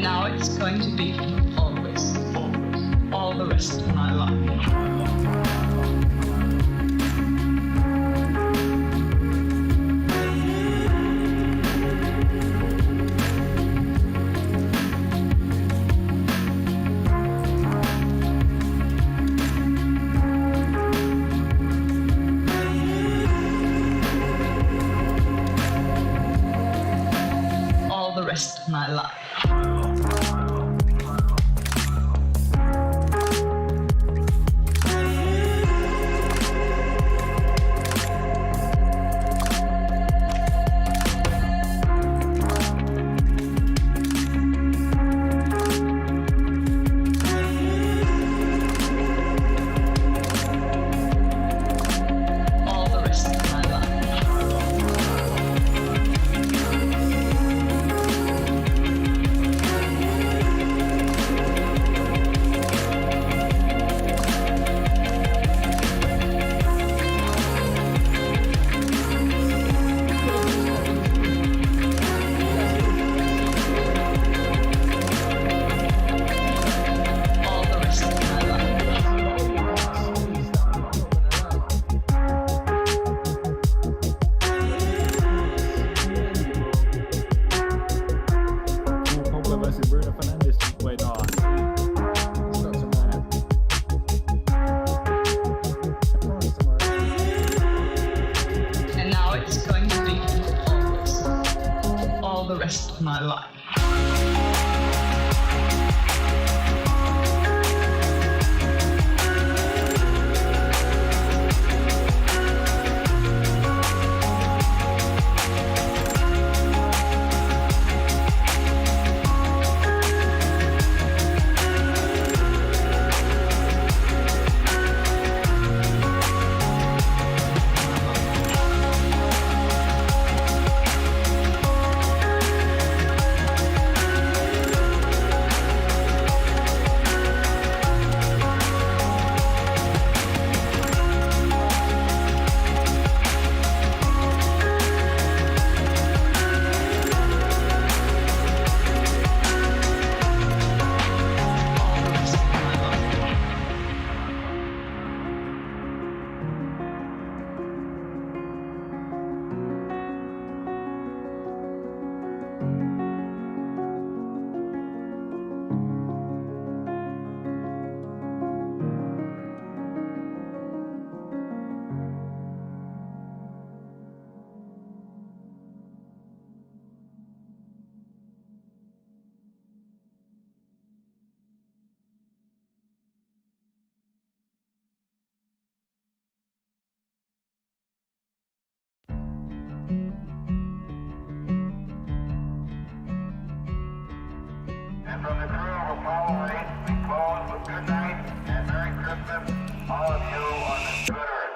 now it's going to be always, all the rest of my life. The rest of my life. The rest of my life. And from the crew of Apollo 8, we close with good night and Merry Christmas, all of you on this good earth.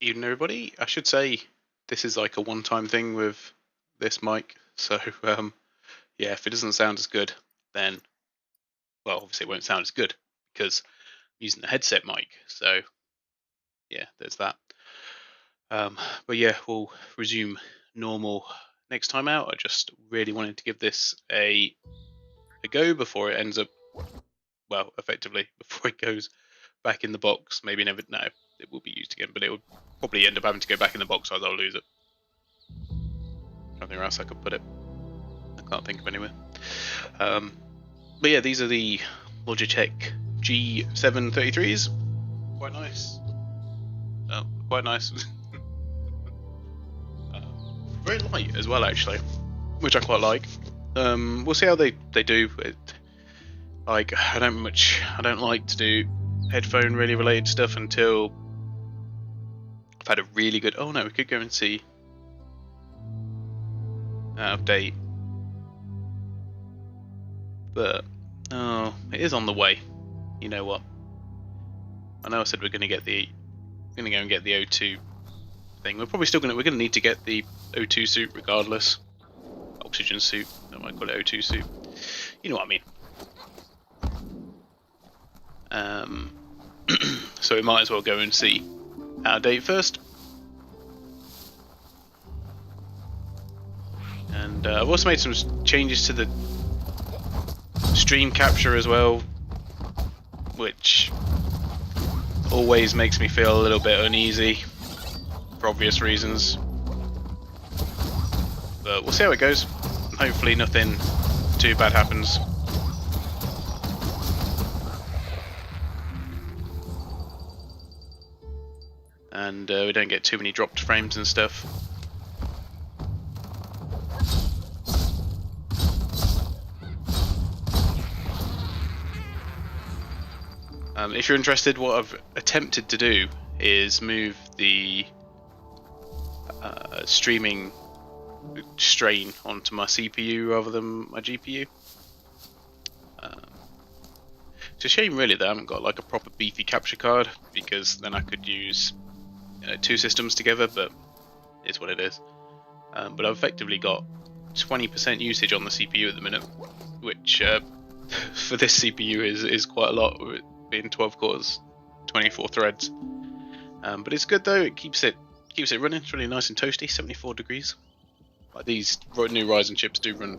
Evening, everybody. I should say this is like a one-time thing with this mic. So, yeah, if it doesn't sound as good, then, well, obviously it won't sound as good because I'm using the headset mic. So, yeah, there's that. But yeah, we'll resume normal next time out. I just really wanted to give this a go before it ends up, well, effectively, before it goes back in the box. Maybe never, no, it will be used again, but it will probably end up having to go back in the box, or I'll lose it. Nothing else I could put it. I can't think of anywhere. But yeah, these are the Logitech G733s. Quite nice. Quite nice. Very light as well, actually, which I quite like. We'll see how they do. Like, I don't like to do headphone really related stuff until I've had a really good. Oh no, we could go and see. Update. But oh, it is on the way. You know what? I know I said we're going to go and get the O2 thing. We're gonna need to get the O2 suit regardless. Oxygen suit. I might call it O2 suit. You know what I mean. So we might as well go and see our date first. And I've also made some changes to the stream capture as well, which always makes me feel a little bit uneasy for obvious reasons. But we'll see how it goes. Hopefully nothing too bad happens. And we don't get too many dropped frames and stuff. If you're interested, what I've attempted to do is move the streaming strain onto my CPU rather than my GPU. It's a shame really that I haven't got like a proper beefy capture card, because then I could use two systems together, but it's what it is. But I've effectively got 20% usage on the CPU at the minute, which for this CPU is quite a lot, with it being 12 cores, 24 threads. But it's good though, it keeps it running. It's really nice and toasty, 74 degrees. Like these new Ryzen chips do run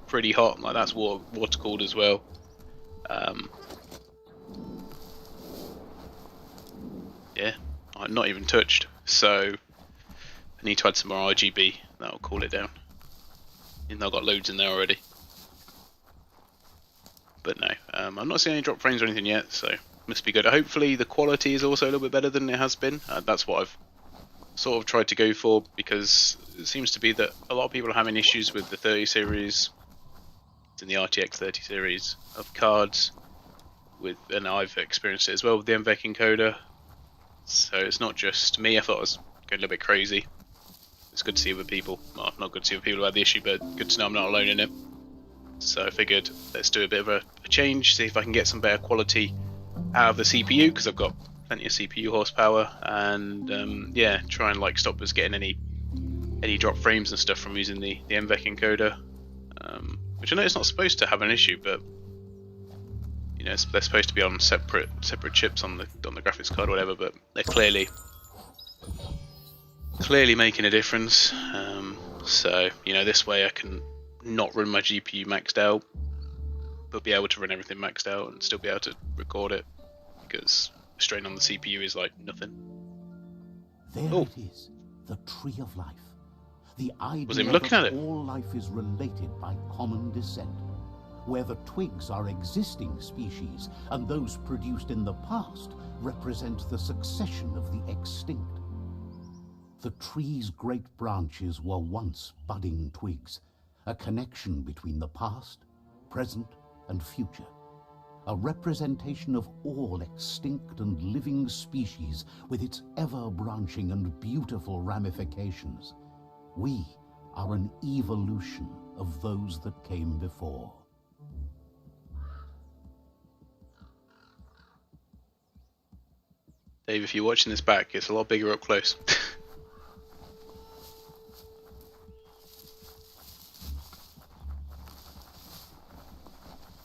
pretty hot, like that's water cooled as well. Yeah, not even touched. So I need to add some more RGB. That'll cool it down. Even though I've got loads in there already. But no, I'm not seeing any drop frames or anything yet, so must be good. Hopefully the quality is also a little bit better than it has been. That's what I've sort of tried to go for, because it seems to be that a lot of people are having issues with the 30 series and the RTX 30 series of cards, and I've experienced it as well with the NVENC encoder. So it's not just me. I thought I was going a little bit crazy. It's good to see other people. Well, not good to see other people who had the issue, but good to know I'm not alone in it. So I figured let's do a bit of a change, see if I can get some better quality out of the CPU, because I've got plenty of CPU horsepower, and yeah, try and like stop us getting any drop frames and stuff from using the NVENC encoder, which I know it's not supposed to have an issue, but you know they're supposed to be on separate chips on the graphics card or whatever, but they're clearly making a difference. So you know, this way I can not run my GPU maxed out, but be able to run everything maxed out and still be able to record it, because strain on the CPU is like nothing. There it is, the tree of life. The idea looking at that it? all life is related by common descent, where the twigs are existing species and those produced in the past represent the succession of the extinct. The tree's great branches were once budding twigs, a connection between the past, present, and future. A representation of all extinct and living species with its ever-branching and beautiful ramifications. We are an evolution of those that came before. Dave, if you're watching this back, it's a lot bigger up close.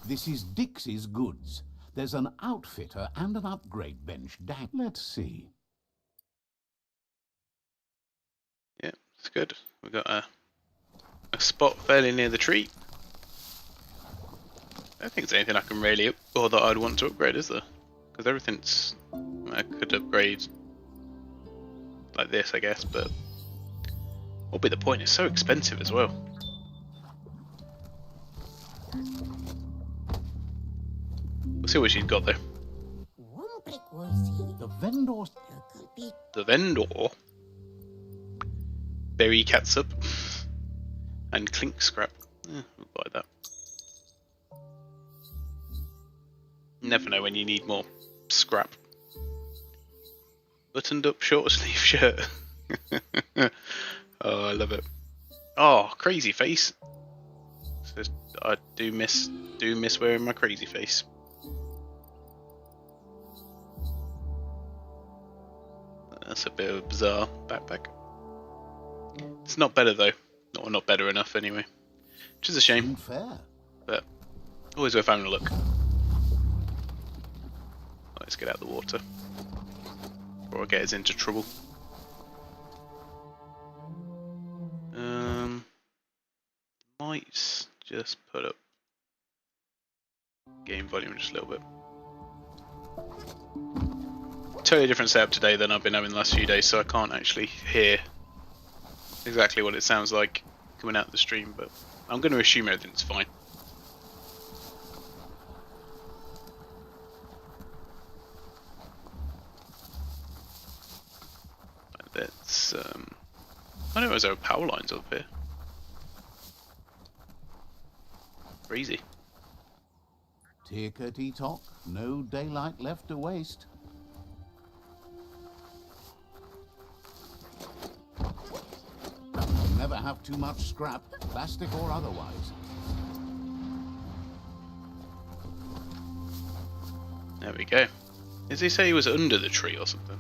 This is Dixie's goods. There's an outfitter and an upgrade bench down. Let's see. Yeah, it's good. We've got a spot fairly near the tree. I don't think there's anything I can really or that I'd want to upgrade, is there? Because everything's I could upgrade like this, I guess, but what'll be the point? It's so expensive as well. We'll see what she's got there. The vendors. The vendor. Berry catsup and clink scrap. Yeah, we'll buy that. Never know when you need more scrap. Buttoned up short sleeve shirt. Oh, I love it. Oh, crazy face. I do miss wearing my crazy face. That's a bit of a bizarre backpack. It's not better though. Or not better enough anyway. Which is a shame. Fair. But always worth having a look. Let's get out of the water before I get us into trouble. Might just put up game volume just a little bit. Totally different setup today than I've been having the last few days, so I can't actually hear exactly what it sounds like coming out of the stream, but I'm going to assume everything's fine. Let's I don't know, is there power lines up here? Crazy. Tickety-tock, no daylight left to waste. Never have too much scrap, plastic or otherwise. There we go. Did he say he was under the tree or something?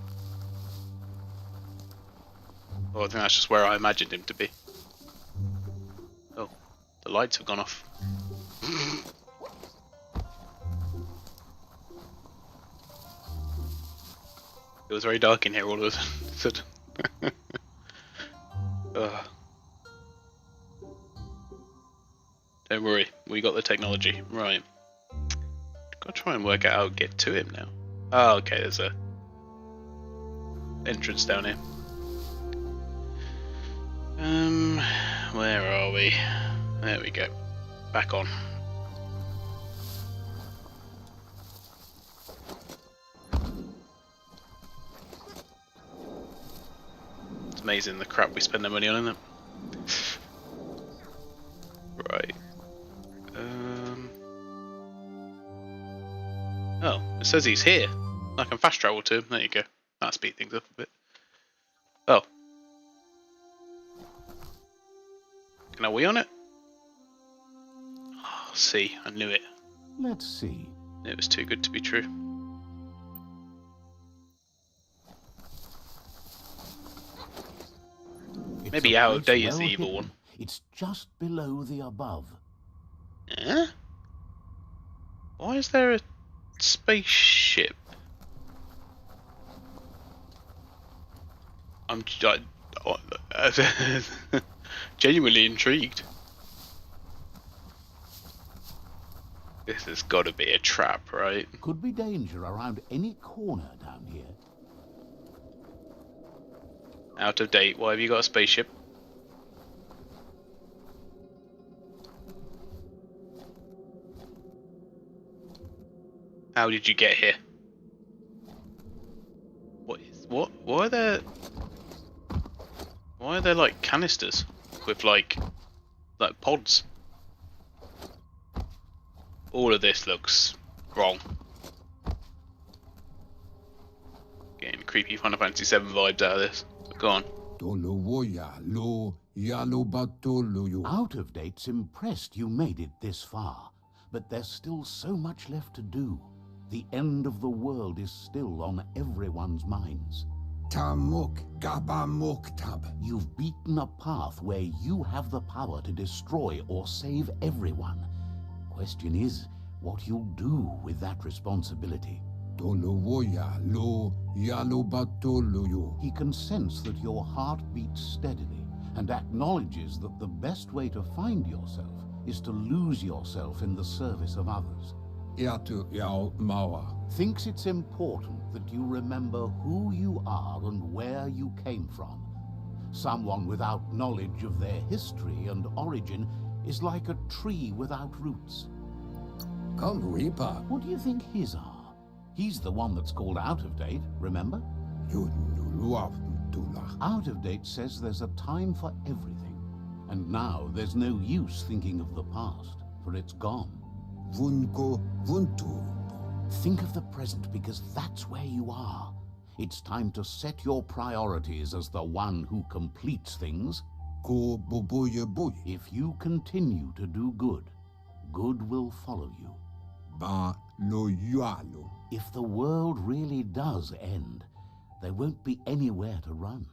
Oh, I think that's just where I imagined him to be. Oh, the lights have gone off. It was very dark in here all of a sudden. Don't worry, we got the technology. Right. Gotta try and work out how to get to him now. Oh, okay, there's a entrance down here. Where are we? There we go. Back on. It's amazing the crap we spend the money on, isn't it? Right. Oh, it says he's here. I can fast travel to him. There you go. That'll speed things up a bit. Oh. Can I wee on it? Oh, see, I knew it. Let's see. It was too good to be true. Maybe out of date is the evil one. It's just below the above. Eh? Why is there a spaceship? I'm genuinely intrigued. This has got to be a trap, right? Could be danger around any corner down here. Out of date. Why have you got a spaceship? How did you get here? What? Why are there like canisters with like pods? All of this looks wrong. Getting creepy Final Fantasy VII vibes out of this. But go on. Out of date's impressed you made it this far, but there's still so much left to do. The end of the world is still on everyone's minds. Tamuk Gabamuktab. You've beaten a path where you have the power to destroy or save everyone. Question is, what you'll do with that responsibility. Tolowoya lo Yalubatoluyu. He can sense that your heart beats steadily and acknowledges that the best way to find yourself is to lose yourself in the service of others. Yatu Yao Mawa. Thinks it's important that you remember who you are and where you came from. Someone without knowledge of their history and origin is like a tree without roots. Come Reaper. What do you think his are? He's the one that's called Out of Date, remember? Yunuluaptula. Out of Date says there's a time for everything. And now there's no use thinking of the past, for it's gone. Vunko Vuntu. Think of the present because that's where you are. It's time to set your priorities as the one who completes things. Ko Bubuya Buy. If you continue to do good, good will follow you. Ba lo Yualu. If the world really does end, there won't be anywhere to run.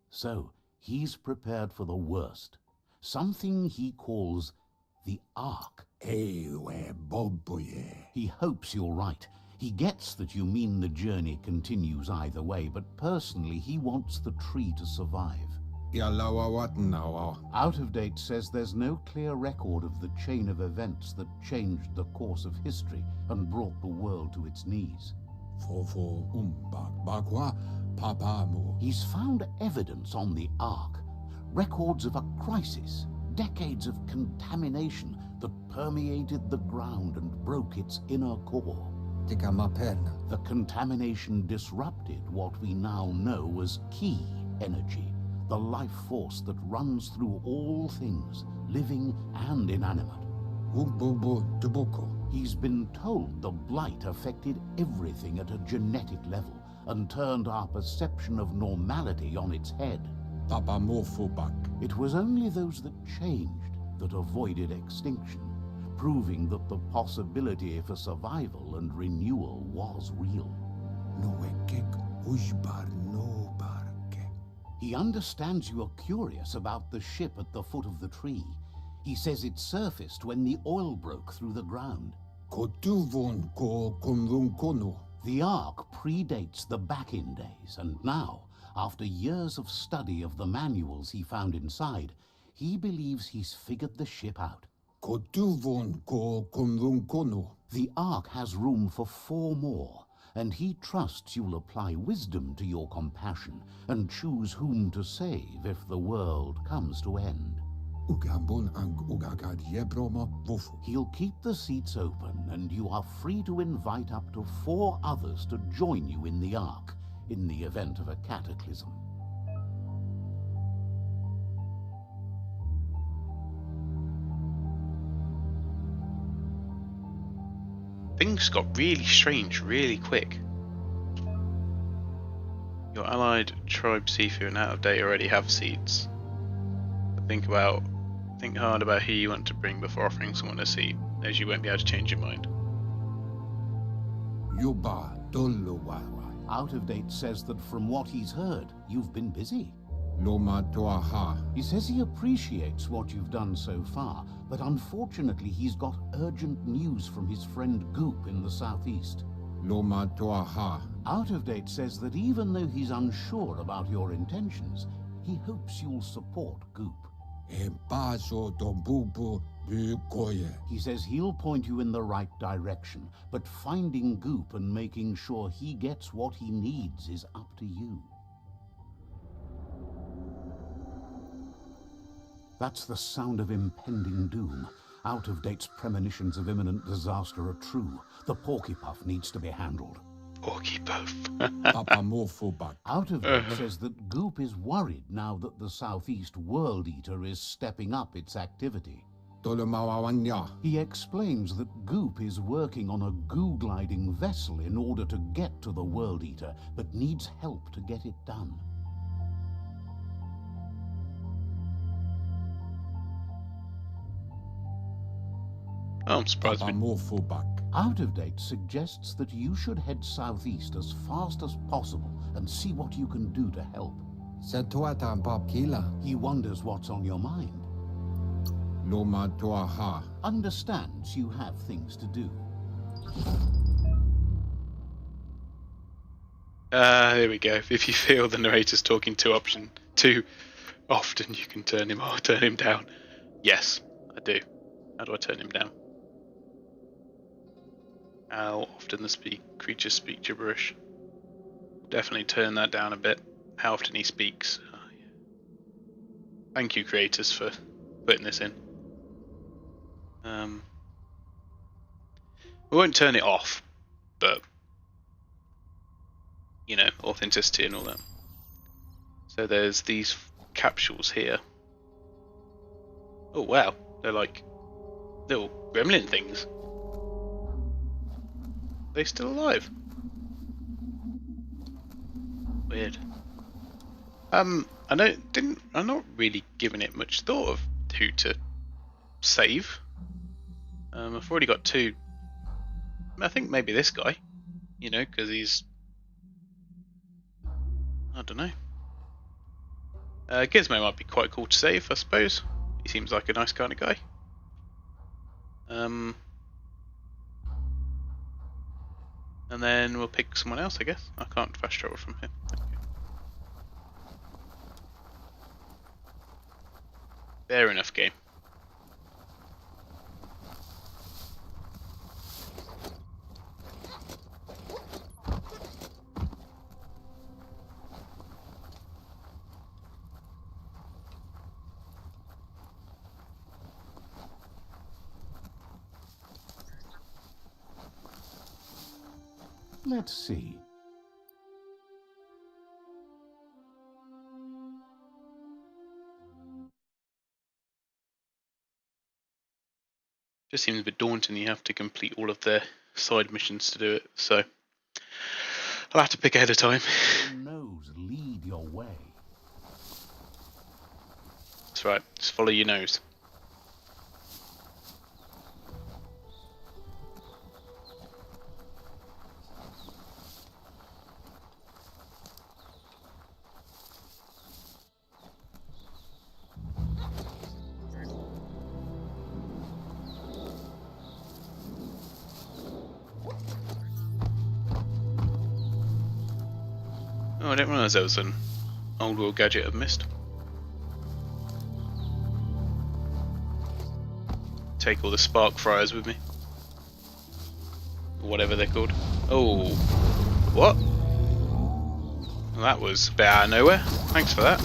So he's prepared for the worst. Something he calls the Ark. Ewe Boboye. He hopes you're right. He gets that you mean the journey continues either way, but personally he wants the tree to survive. Yalawa Watnawa. Out of Date says there's no clear record of the chain of events that changed the course of history and brought the world to its knees. Fofo Umbak Bakwa Papamu. He's found evidence on the Ark, records of a crisis, decades of contamination that permeated the ground and broke its inner core. Tikamaperna. The contamination disrupted what we now know as Ki energy, the life force that runs through all things, living and inanimate. Umbubu Tubuko. He's been told the blight affected everything at a genetic level and turned our perception of normality on its head. Papamofubak. It was only those that changed that avoided extinction, proving that the possibility for survival and renewal was real. Noekek Ujbar no Barke. He understands you are curious about the ship at the foot of the tree. He says it surfaced when the oil broke through the ground. Kotuvon ko Kumvunkono. The Ark predates the back-in days, and now, after years of study of the manuals he found inside, he believes he's figured the ship out. Kotuvon ko Kumvunkono. The Ark has room for 4 more, and he trusts you'll apply wisdom to your compassion and choose whom to save if the world comes to end. Ugambon ang Ugagad Yebroma Wufu. He'll keep the seats open, and you are free to invite up to 4 others to join you in the Ark in the event of a cataclysm. Things got really strange really quick. Your allied tribe Sifu and Out of Date already have seats. But think hard about who you want to bring before offering someone a seat, as you won't be able to change your mind. Yuba Doluwawa. Out of Date says that from what he's heard, you've been busy. Loma Toaha. He says he appreciates what you've done so far, but unfortunately he's got urgent news from his friend Goop in the southeast. Loma Toaha. Out of Date says that even though he's unsure about your intentions, he hopes you'll support Goop. Empaso Dombubu Bukoye. He says he'll point you in the right direction, but finding Goop and making sure he gets what he needs is up to you. That's the sound of impending doom. Out of Date's premonitions of imminent disaster are true. The Porkypuff needs to be handled. Porkypuff. Papamofubak. Out of Date says that Goop is worried now that the Southeast World Eater is stepping up its activity. Tolomawawanya. He explains that Goop is working on a goo-gliding vessel in order to get to the World Eater, but needs help to get it done. Oh, I'm surprised. Abamorphobak. Out of Date suggests that you should head southeast as fast as possible and see what you can do to help. Setuata Babkila. He wonders what's on your mind. Loma Toaha. Understands you have things to do. Here we go. If you feel the narrator's talking too often, you can turn him or turn him down. Yes, I do. How do I turn him down? How often the creatures speak gibberish? Definitely turn that down a bit. How often he speaks. Oh, yeah. Thank you, creators, for putting this in. We won't turn it off, but you know, authenticity and all that. So there's these capsules here. Oh wow, they're like little gremlin things. They're still alive. Weird. I'm not really giving it much thought of who to save. I've already got two. I think maybe this guy, you know, because he's, I don't know. Gizmo might be quite cool to save, I suppose. He seems like a nice kind of guy. And then we'll pick someone else, I guess. I can't fast travel from here. Okay. Fair enough, game. Let's see. Just seems a bit daunting. You have to complete all of their side missions to do it, so I'll have to pick ahead of time. Your nose lead your way. That's right, just follow your nose. Oh, I didn't realise there was an old world gadget I've missed. Take all the spark fryers with me. Or whatever they're called. Oh, what? Well, that was a bit out of nowhere. Thanks for that.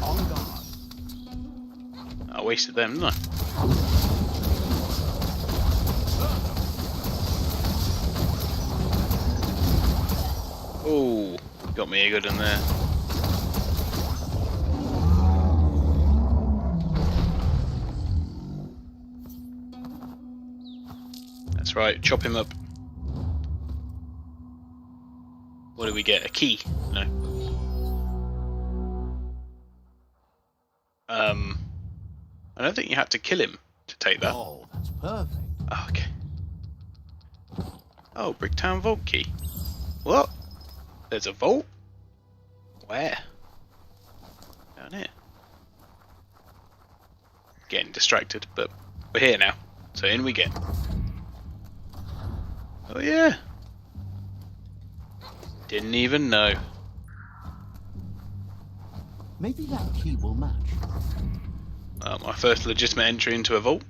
On guard. I wasted them, didn't I? Oh, got me good in there. That's right, chop him up. What do we get? A key? No. I don't think you had to kill him to take that. Oh, that's perfect. Oh, okay. Oh, BRICHTOWN vault key. What? There's a vault? Where? Down here. Getting distracted, but we're here now. So in we get. Oh yeah. Didn't even know. Maybe that key will match. My first legitimate entry into a vault.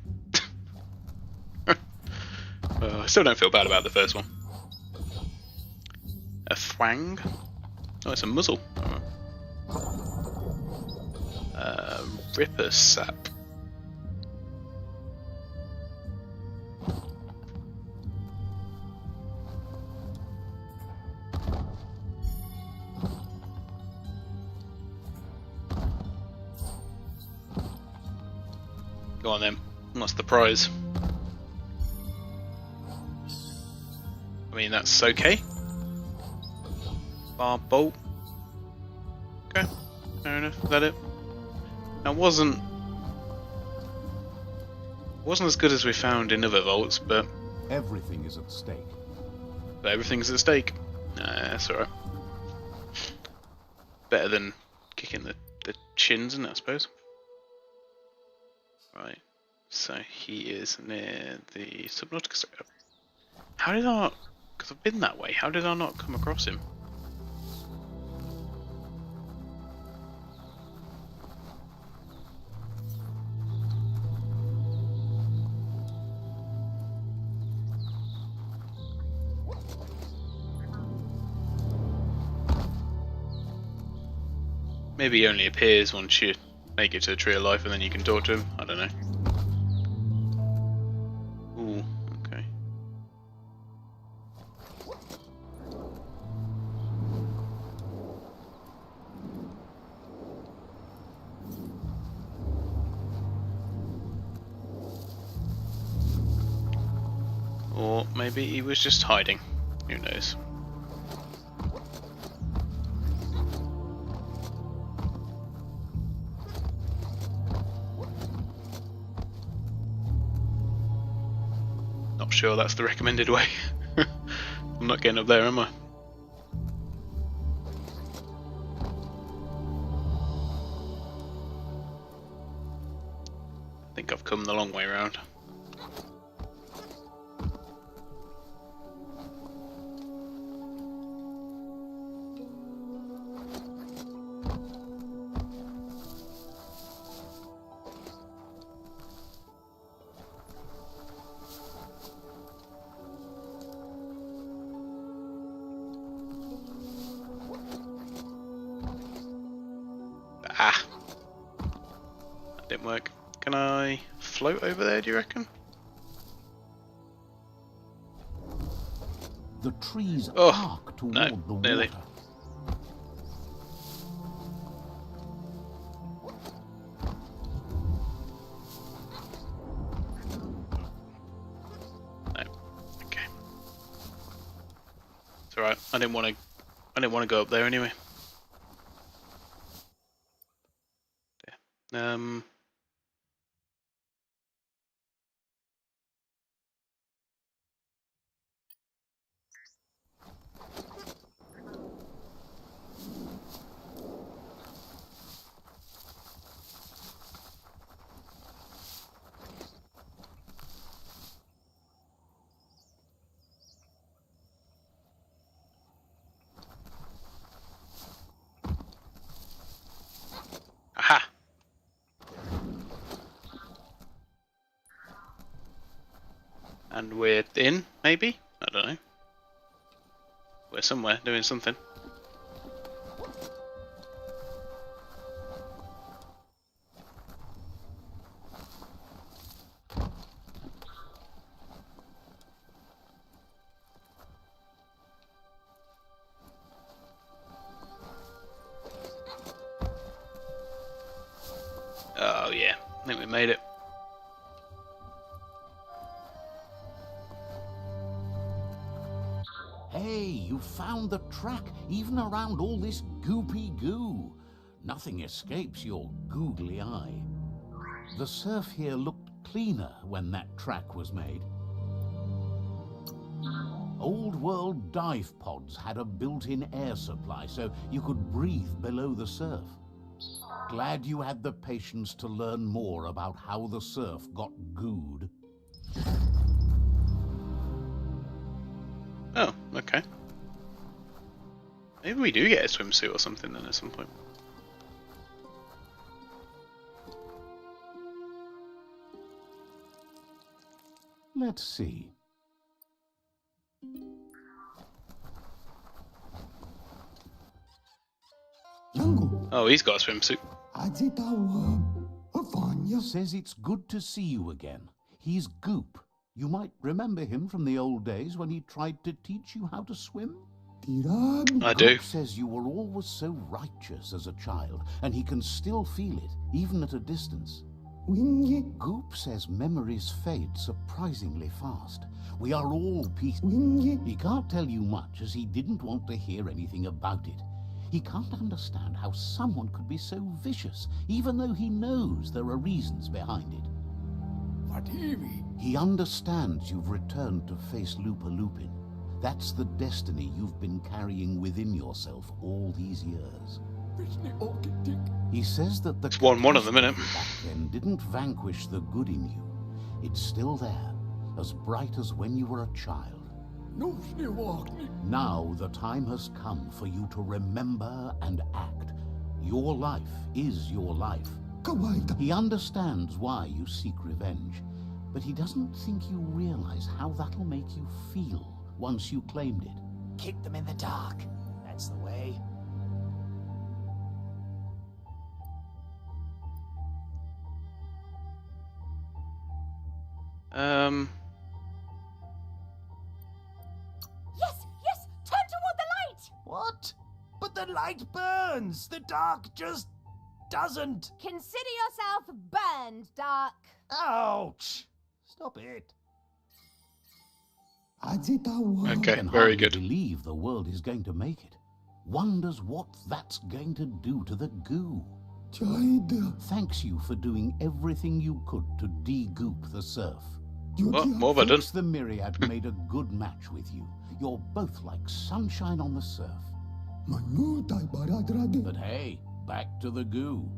I still don't feel bad about the first one. A thwang. Oh, it's a muzzle. Ripper sap. Go on then. What's the prize? I mean, that's okay. Bar bolt. Okay, fair enough. Is that it? That wasn't Wasn't as good as we found in other vaults, but Everything is at stake. everything's at stake. That's alright. Better than kicking the shins, isn't it, I suppose? Right. So he is near the Subnautica sector. How did I not... Because I've been that way, how did I not come across him? Maybe he only appears once you make it to the Tree of Life and then you can talk to him. I don't know. Ooh, okay. Or maybe he was just hiding. Who knows? Not sure that's the recommended way. I'm not getting up there, am I? I think I've come the long way round. Ah! That didn't work. Can I float over there, do you reckon? The trees Oh, arc toward no, the nearly. water. No. Okay. It's alright. I didn't want to go up there anyway. Yeah. Aha! And we're in, maybe? I don't know. We're somewhere doing something. Oh yeah, I think we made it. Hey, you found the track, even around all this goopy goo. Nothing escapes your googly eye. The surf here looked cleaner when that track was made. Old world dive pods had a built-in air supply, so you could breathe below the surf. Glad you had the patience to learn more about how the surf got gooed. Oh, okay. Maybe we do get a swimsuit or something then at some point. Let's see. Yango, Oh, he's got a swimsuit. Avanya. Says it's good to see you again. He's Goop. You might remember him from the old days when he tried to teach you how to swim. I do. Goop says you were always so righteous as a child, and he can still feel it, even at a distance. Goop says memories fade surprisingly fast. We are all peaceful. He can't tell you much, as he didn't want to hear anything about it. He can't understand how someone could be so vicious, even though he knows there are reasons behind it. He understands you've returned to face Lupa Lupin. That's the destiny you've been carrying within yourself all these years. He says that the It's 1-1 at the minute. catastrophe back then didn't vanquish the good in you. It's still there, as bright as when you were a child. Now the time has come for you to remember and act. Your life is your life. He understands why you seek revenge, but he doesn't think you realize how that'll make you feel once you claimed it. Kick them in the dark. That's the way. Yes, turn toward the light! What? But the light burns. The dark just doesn't. Consider yourself burned, Dark. Ouch! Stop it. Okay, Can very hardly good. believe the world is going to make it. Wonders what that's going to do to the goo. Thanks you for doing everything you could to de-goop the surf. What more have I done? Thinks the Myriad made a good match with you. You're both like sunshine on the surf. But hey, back to the goo.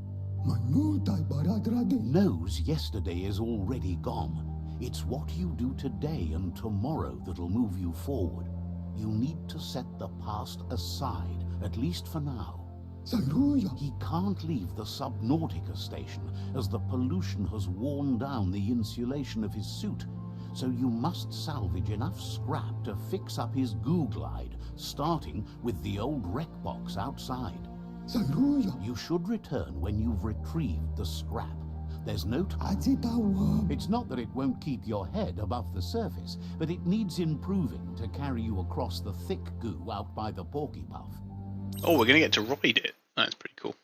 Knows yesterday is already gone. It's what you do today and tomorrow that'll move you forward. You need to set the past aside, at least for now. He can't leave the Subnautica station as the pollution has worn down the insulation of his suit. So you must salvage enough scrap to fix up his goo glide, starting with the old wreck box outside. You should return when you've retrieved the scrap. There's no time. It's not that it won't keep your head above the surface, but it needs improving to carry you across the thick goo out by the Porky Puff. Oh, we're going to get to ride it. That's pretty cool.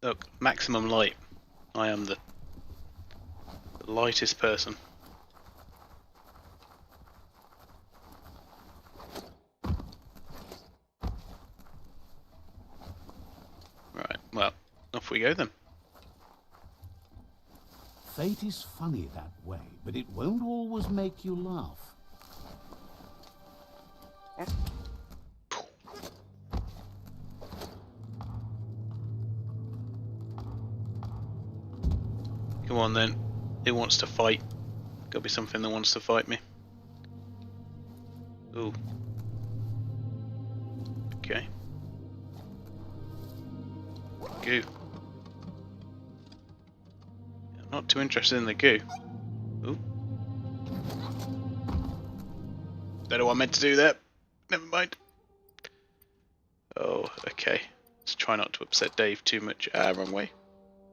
Look, maximum light. I am the lightest person. Right, well, off we go then. Fate is funny that way, but it won't always make you laugh. Come on then. Who wants to fight? Gotta be something that wants to fight me. Ooh. Okay. Goo. I'm not too interested in the goo. Ooh. Don't know what I meant to do there. Never mind. Oh, okay. Let's try not to upset Dave too much. Ah, wrong way.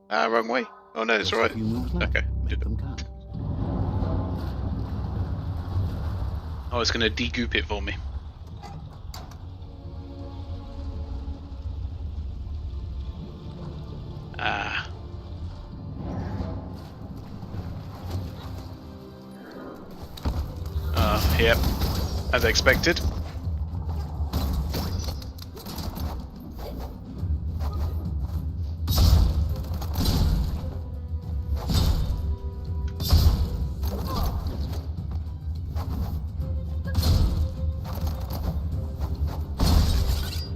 Ah, wrong way. Oh no, it's Just a alright. few moves left. Okay. Make them count. Oh, it's gonna de-goop it for me. Ah. Yep. As expected.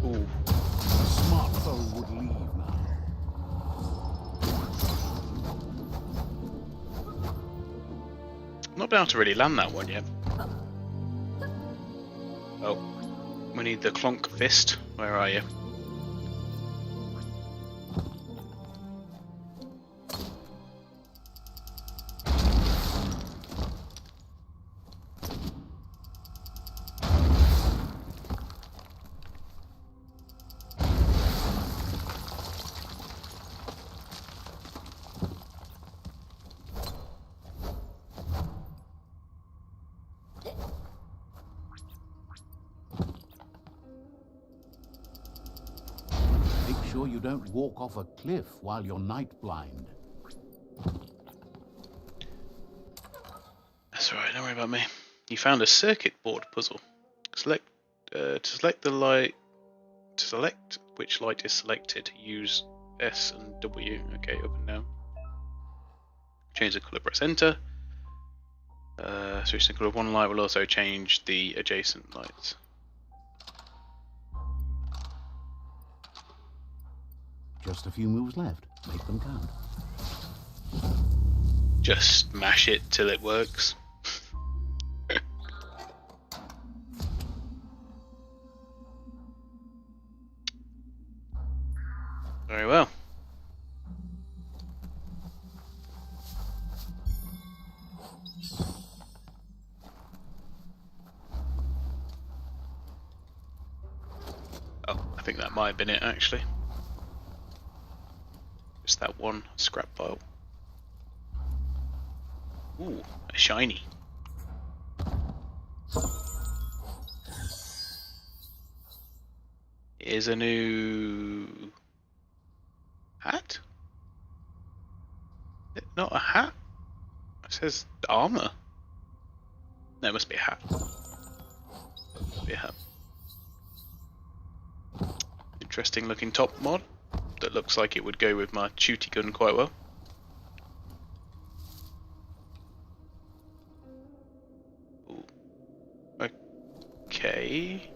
Ooh. Smart foe would leave now. Not been able to really land that one yet. Oh, we need the clonk fist. Where are you? Make sure you don't walk off a cliff while you're night blind. That's alright, don't worry about me. You found a circuit board puzzle. Select to select the light. To select which light is selected, use S and W. Okay, up and down. change the colour, press enter. Switch the colour of one light will also change the adjacent lights. Just a few moves left. Make them count. Just mash it till it works. Very well. Oh, I think that might have been it actually. Just that one scrap pile. Ooh, a shiny. Here's a new hat? Is it not a hat? It says armor. No, it must be a hat. Must be a hat. Interesting looking top mod that looks like it would go with my shooty gun quite well. Ooh. Okay.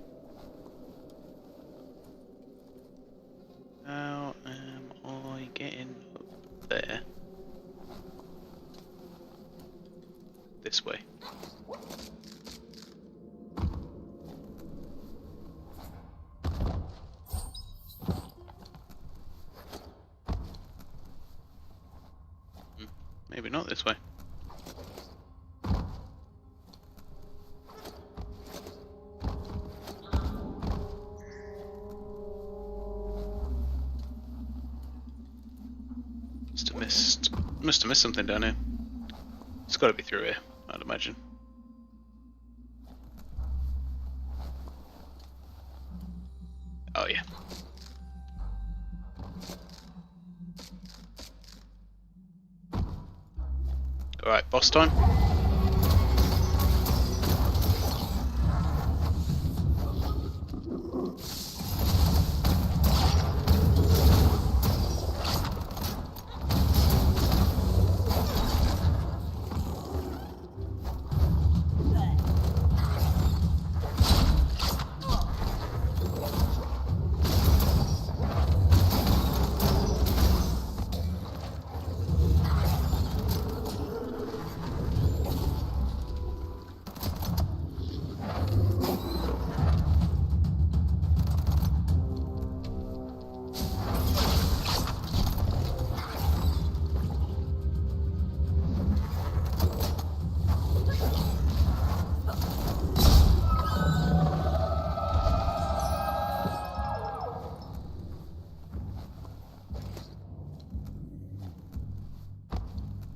How am I getting up there? This way. Maybe not this way. Must have missed something down here. It's got to be through here, I'd imagine. Oh yeah. Alright, boss time.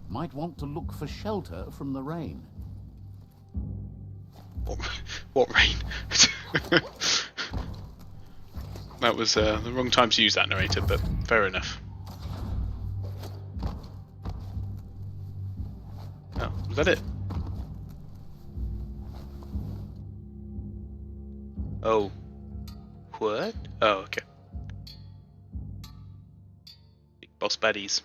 Might want to look for shelter from the rain. What rain? That was the wrong time to use that narrator, but fair enough. Oh, was that it? Oh. What? Oh, okay. Big boss baddies.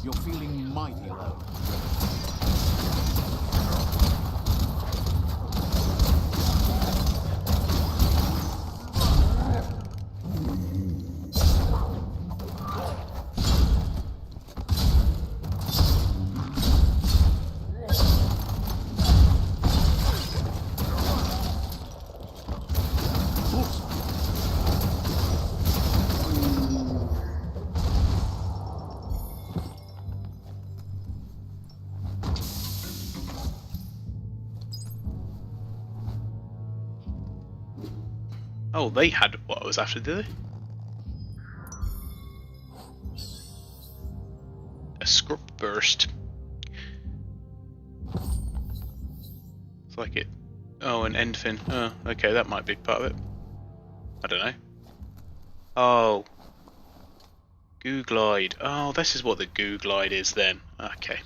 You're feeling mighty low. Oh, they had what I was after, did they? A scrub burst. It's like it. Oh, an end fin. Oh, okay, that might be part of it. I don't know. Oh. Goo glide. Oh, this is what the goo glide is then. Okay.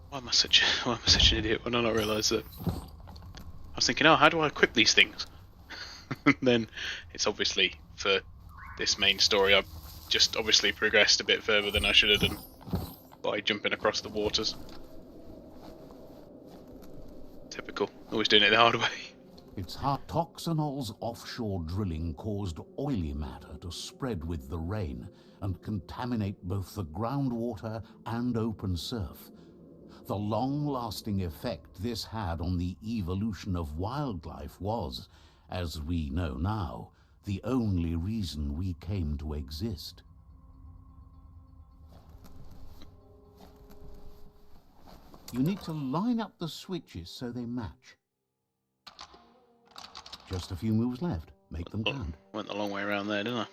Why am I such an idiot? Why did I not realise that? I was thinking, oh, how do I equip these things? And then it's obviously for this main story. I've just obviously progressed a bit further than I should have done by jumping across the waters. Typical. Always doing it the hard way. It's how Toxanol's offshore drilling caused oily matter to spread with the rain and contaminate both the groundwater and open surf. The long-lasting effect this had on the evolution of wildlife was, as we know now, the only reason we came to exist. You need to line up the switches so they match. Just a few moves left. Make them count. Went the long way around there, didn't I?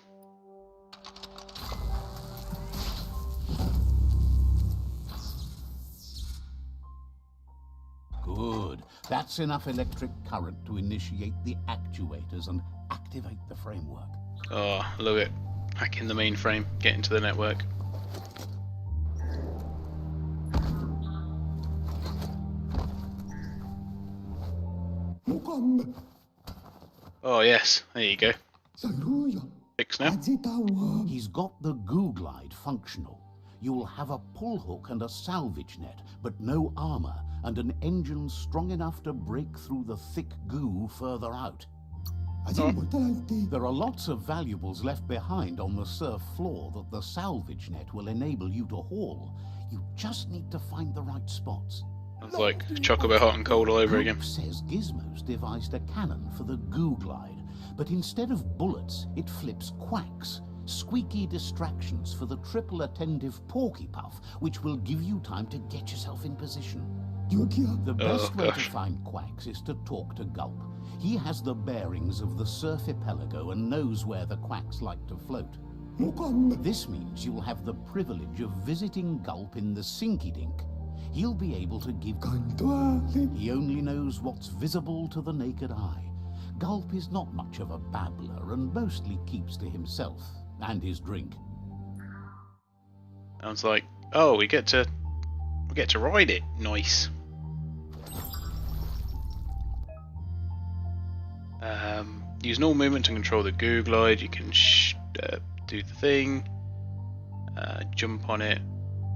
Good. That's enough electric current to initiate the actuators and activate the framework. Oh, love it. Hacking the mainframe, get into the network. Oh yes, there you go. Fixed now. He's got the goo glide functional. You'll have a pull hook and a salvage net, but no armor, and an engine strong enough to break through the thick goo further out. There are lots of valuables left behind on the surf floor that the salvage net will enable you to haul. You just need to find the right spots. Sounds like Chocobo Hot and Cold all over again. Group says Gizmo's devised a cannon for the goo glide, but instead of bullets, it flips quacks. Squeaky distractions for the triple attentive Porky Puff, which will give you time to get yourself in position. The best way to find quacks is to talk to Gulp. He has the bearings of the surf archipelago and knows where the quacks like to float. This means you'll have the privilege of visiting Gulp in the Sinky Dink. He'll be able to give... He only knows what's visible to the naked eye. Gulp is not much of a babbler and mostly keeps to himself and his drink. Sounds like, oh, we get to ride it. Nice. Use normal movement to control the goo glide. You can do the thing. Jump on it.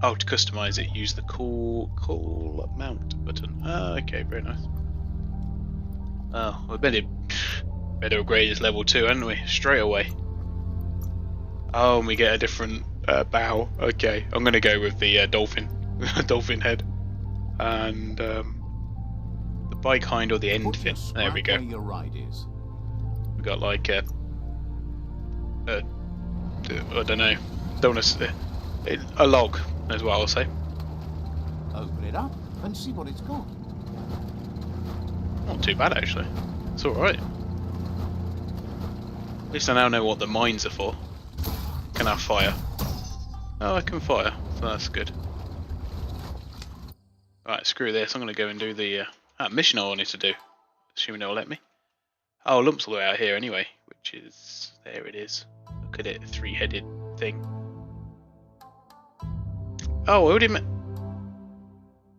Oh, to customize it, use the cool mount button. Oh, okay, very nice. Oh, we better upgrade this level 2, hadn't we? Straight away. Oh, and we get a different bow. Okay, I'm gonna go with the dolphin, dolphin head, and the bike hind or the end fin. There we go. Your ride is. We got like I don't know, a log as well. I'll say. Open it up and see what it's got. Not too bad actually. It's all right. At least I now know what the mines are for. Can I fire? Oh, I can fire, so that's good. Right, screw this. I'm going to go and do the mission I wanted to do. Assuming it'll let me. Oh, Lump's all the way out here anyway, which is... There it is. Look at it, a three-headed thing. Oh, I already met...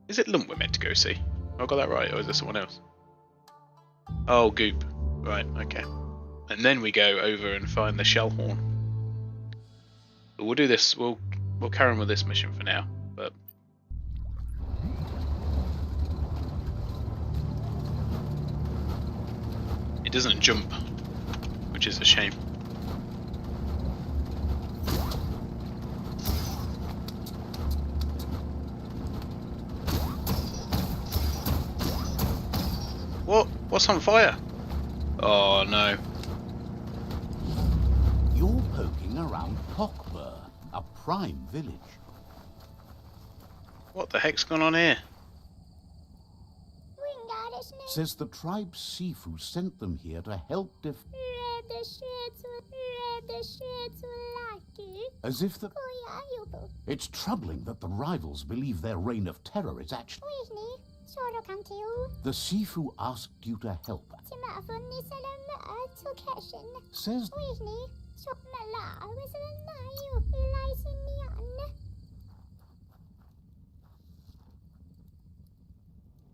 Is it Lump we're meant to go see? Have I got that right, or is there someone else? Oh, Goop. Right, okay. And then we go over and find the Shellhorn. But we'll do this. We'll carry on with this mission for now. But it doesn't jump, which is a shame. What? What's on fire? Oh no. You're poking around Cockburn, a prime village. What the heck's gone on here? Says the tribe's Sifu sent them here to help As if the... It's troubling that the rivals believe their reign of terror is actually... The Sifu asked you to help. Says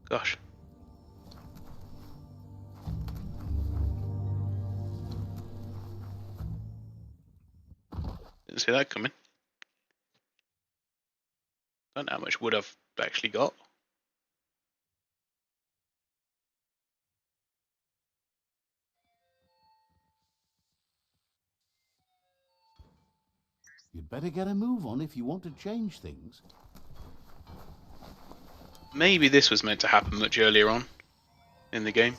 Gosh. Didn't see that coming. Don't know how much wood I've actually got. you'd better get a move on if you want to change things. Maybe this was meant to happen much earlier on in the game.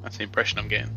That's the impression I'm getting.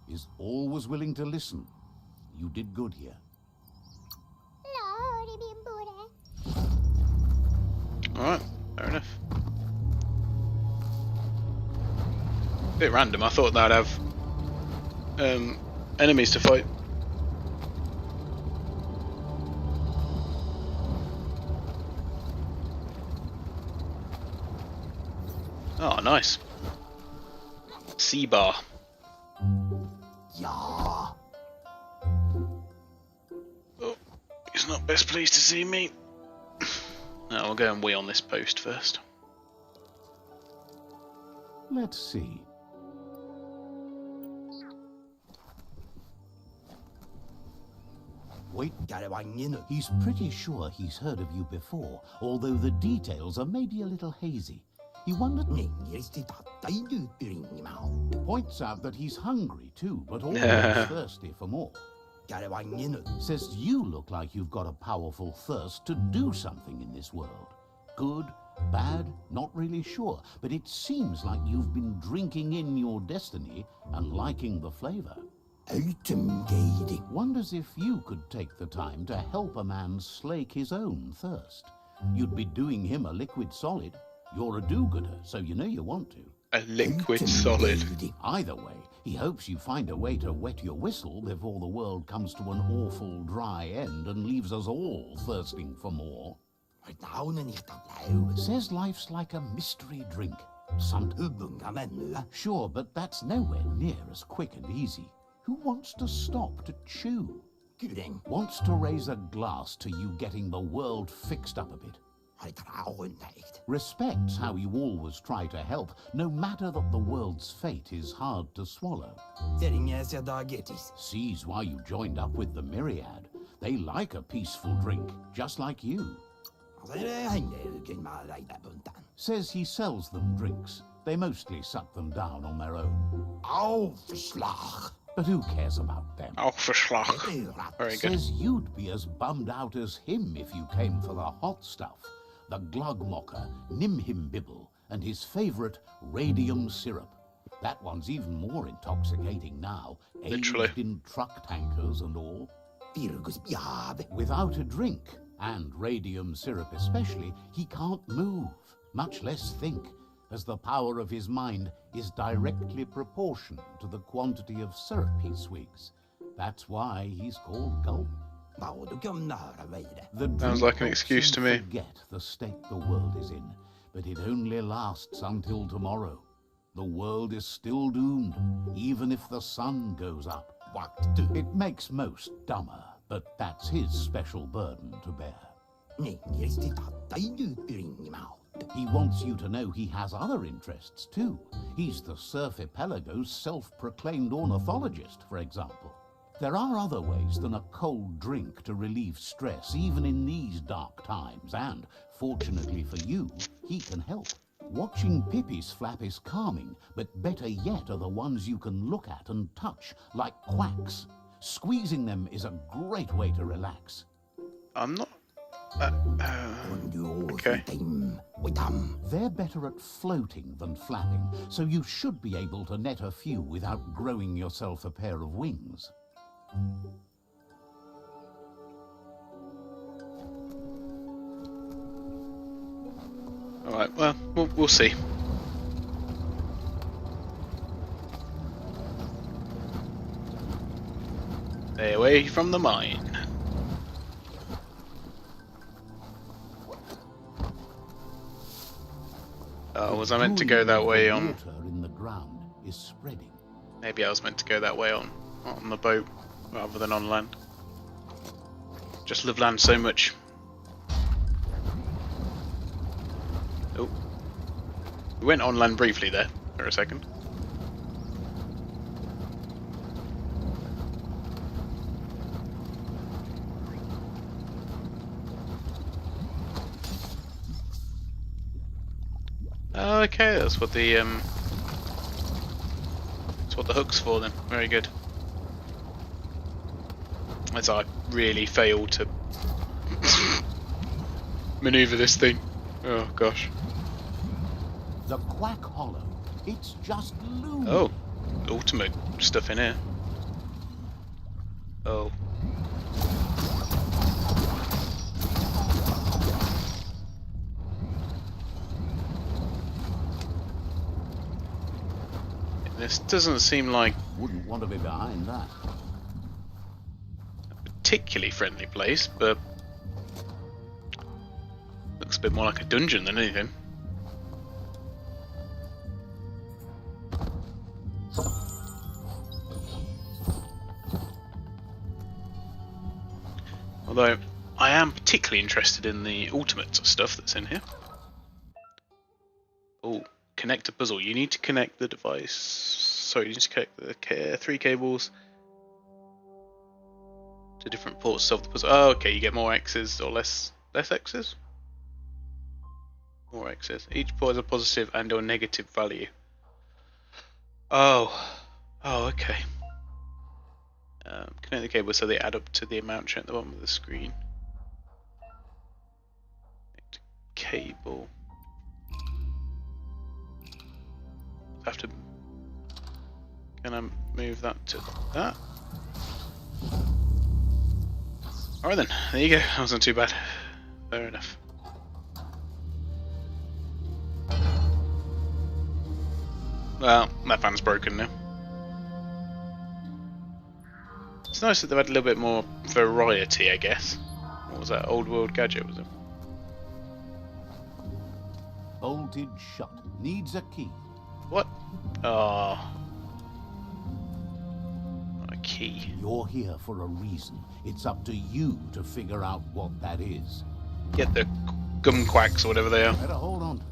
Is always willing to listen. You did good here. Alright, fair enough. Bit random, I thought that I'd have enemies to fight. Oh, nice. C-bar. Yeah. Oh, he's not best pleased to see me. No, I'll go and wee on this post first. Let's see. Wait, he's pretty sure he's heard of you before, although the details are maybe a little hazy. He wondered. Points out that he's hungry too, but always thirsty for more. Says you look like you've got a powerful thirst to do something in this world. Good, bad, not really sure, but it seems like you've been drinking in your destiny and liking the flavor. Wonders if you could take the time to help a man slake his own thirst. You'd be doing him a liquid solid. You're a do-gooder, so you know you want to. A liquid solid. Either way, he hopes you find a way to wet your whistle before the world comes to an awful dry end and leaves us all thirsting for more. Says life's like a mystery drink. Sure, but that's nowhere near as quick and easy. Who wants to stop to chew? Wants to raise a glass to you getting the world fixed up a bit. Respects how you always try to help, no matter that the world's fate is hard to swallow. Sees why you joined up with the Myriad. They like a peaceful drink, just like you. Says he sells them drinks. They mostly suck them down on their own. But who cares about them? Aufschlag. Very good. Says you'd be as bummed out as him if you came for the hot stuff. The Glugmocker, Nimhimbibble, and his favourite radium syrup. That one's even more intoxicating now, Literally. aged in truck tankers and all. Without a drink, and radium syrup especially, he can't move, much less think, as the power of his mind is directly proportional to the quantity of syrup he swigs. That's why he's called Gulp. Sounds like an excuse to me. Forget the state the world is in, but it only lasts until tomorrow. The world is still doomed, even if the sun goes up. It makes most dumber, but that's his special burden to bear. He wants you to know he has other interests too. He's the Surfipelago's self-proclaimed ornithologist, for example. There are other ways than a cold drink to relieve stress, even in these dark times, and, fortunately for you, he can help. Watching Pippi's flap is calming, but better yet are the ones you can look at and touch, like quacks. Squeezing them is a great way to relax. I'm not... okay. They're better at floating than flapping, so you should be able to net a few without growing yourself a pair of wings. Alright, well, we'll see. Stay away from the mine. Was I meant to go that way on... Water in the ground is spreading. Maybe I was meant to go that way on the boat rather than on land. Just love land so much. Oh. We went on land briefly there for a second. Oh, okay, that's what the hook's for then. Very good. As I really failed to maneuver this thing. Oh gosh. The Quack Hollow. It's just looming. Oh, ultimate stuff in here. Oh. This doesn't seem like Wouldn't want to be behind that. a particularly friendly place, but looks a bit more like a dungeon than anything. Although I am particularly interested in the ultimate stuff that's in here. Oh, connect a puzzle. You need to connect the device. Sorry, you need to connect the 3 cables to different ports of the puzzle. Oh, okay. You get more X's or less X's. More X's. Each port has a positive and/or negative value. Oh, okay. Connect the cables so they add up to the amount shown at the bottom of the screen. Connect cable. Have to. Can I move that to that? Alright then, there you go. That wasn't too bad. Fair enough. Well, that fan's broken now. It's nice that they've had a little bit more variety, I guess. What was that? Old world gadget, was it? Bolted shut. Needs a key. What? Oh. Not a key. You're here for a reason. It's up to you to figure out what that is. Get the gum quacks or whatever they are. Better hold on to that.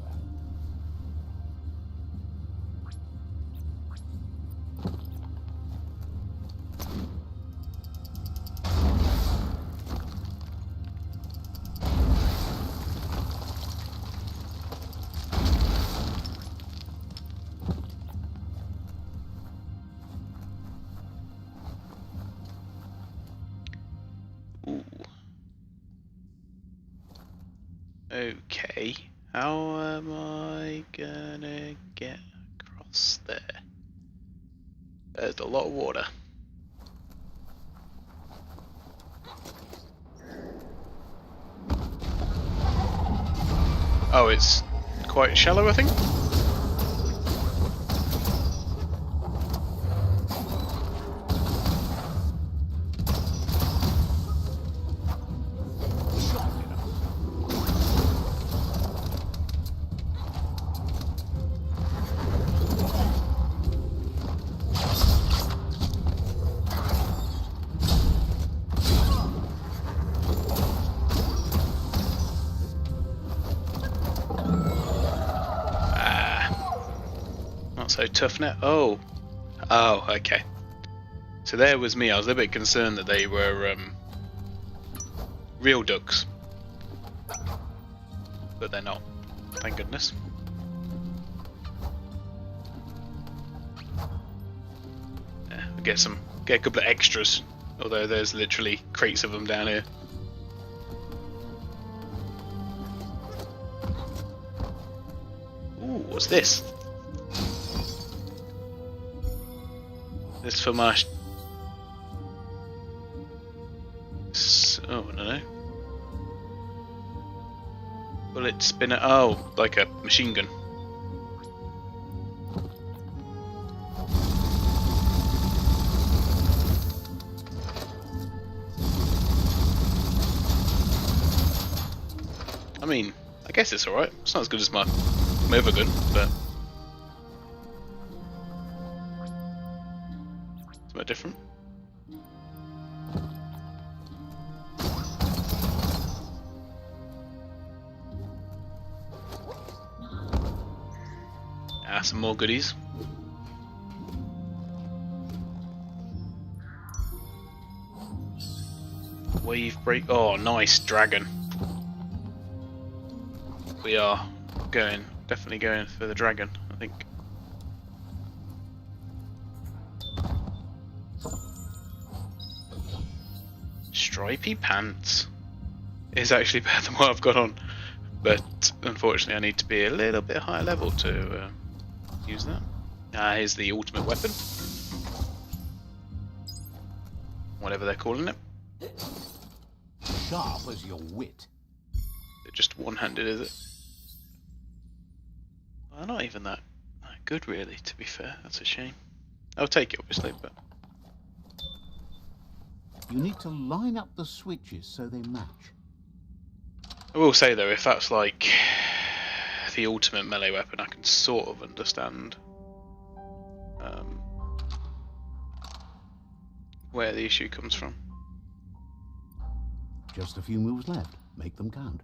Okay, how am I gonna get across there? There's a lot of water. Oh, it's quite shallow, I think. So tough net. Oh, okay. So there was me. I was a little bit concerned that they were real ducks, but they're not. Thank goodness. Yeah, we'll get a couple of extras. Although there's literally crates of them down here. Ooh, what's this? This for my... Oh, no. Bullet spinner. Oh, like a machine gun. I mean, I guess it's alright. It's not as good as my other gun, but it's a bit different. Ah, some more goodies. Wave break. Oh, nice dragon. We are definitely going for the dragon, I think. Stripy pants is actually better than what I've got on, but unfortunately I need to be a little bit higher level to use that. Here's the ultimate weapon. Whatever they're calling it. Sharp as your wit. They're just one-handed, is it? Well, not even that good, really, to be fair. That's a shame. I'll take it, obviously, but... You need to line up the switches so they match. I will say, though, if that's like the ultimate melee weapon, I can sort of understand where the issue comes from. Just a few moves left. Make them count.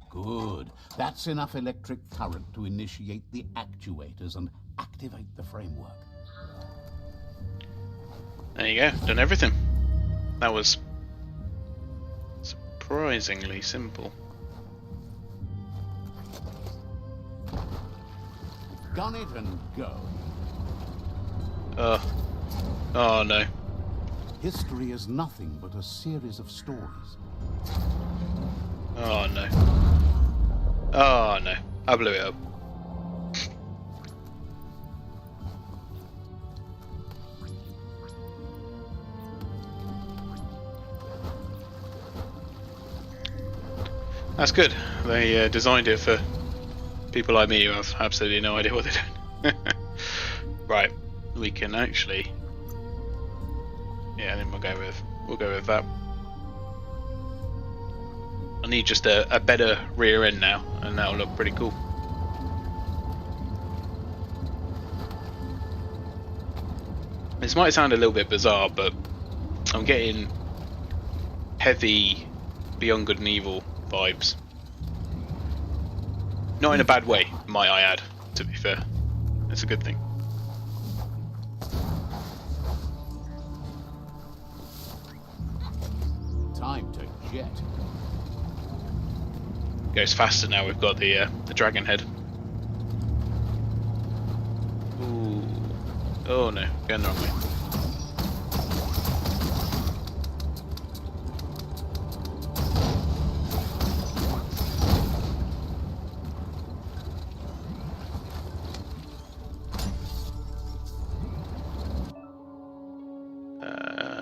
Good. That's enough electric current to initiate the actuators and activate the framework. There you go. Done everything. That was surprisingly simple. Gun it and go. Oh no. History is nothing but a series of stories. Oh no. Oh no. I blew it up. That's good. They designed it for people like me who have absolutely no idea what they're doing. Right, we can actually. Yeah, I think we'll go with that. I need just a better rear end now, and that'll look pretty cool. This might sound a little bit bizarre, but I'm getting heavy Beyond Good and Evil vibes. Not in a bad way, might I add, to be fair. It's a good thing. Time to jet. Goes faster now we've got the dragon head. Ooh. Oh no, going the wrong way.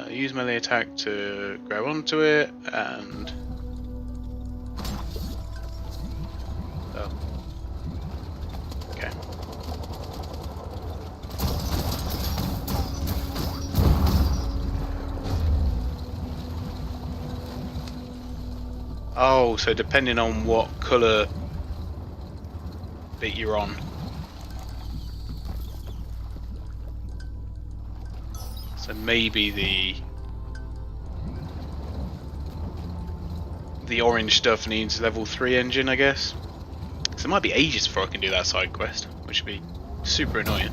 Use melee attack to grab onto it, and oh, okay. Oh, so depending on what colour bit you're on. So maybe the the orange stuff needs level 3 engine, I guess. So it might be ages before I can do that side quest, which would be super annoying.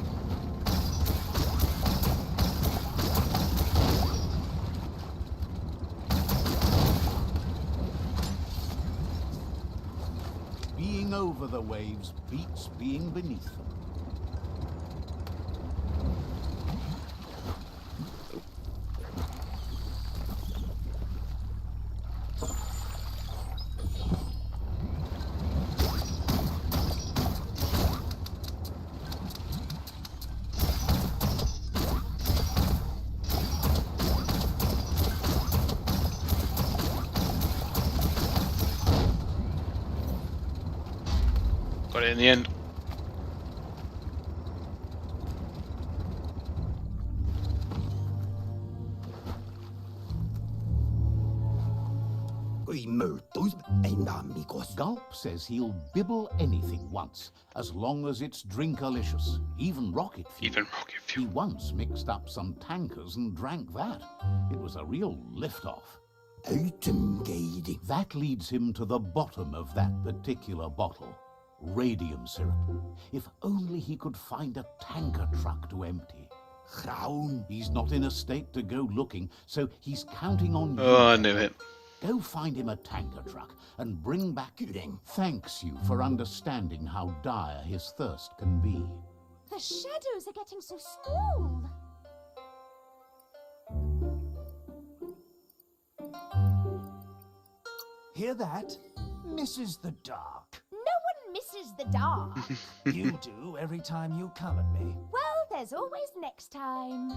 Being over the waves beats being beneath them. Got it in the end. Gulp says he'll bibble anything once, as long as it's drinkalicious, even rocket fuel. Even rocket He fuel. once mixed up some tankers and drank that. It was a real lift-off. That leads him to the bottom of that particular bottle. Radium syrup. If only he could find a tanker truck to empty. He's not in a state to go looking, so he's counting on you. Oh, I knew it. Go find him a tanker truck and bring back... Thanks you for understanding how dire his thirst can be. The shadows are getting so small. Hear that? Misses the dark. No one misses the dark. You do every time you come at me. Well, there's always next time.